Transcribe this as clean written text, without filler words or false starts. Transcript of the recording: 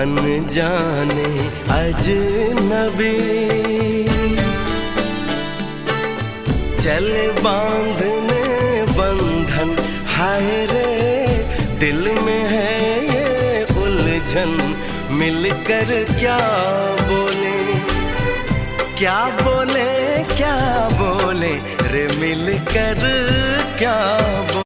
अनजाने अजनबी, चले बांधने बंधन, हाय रे दिल में है ये उलझन। मिलकर क्या बोले, क्या बोले, क्या बोले रे, मिलकर क्या बोले।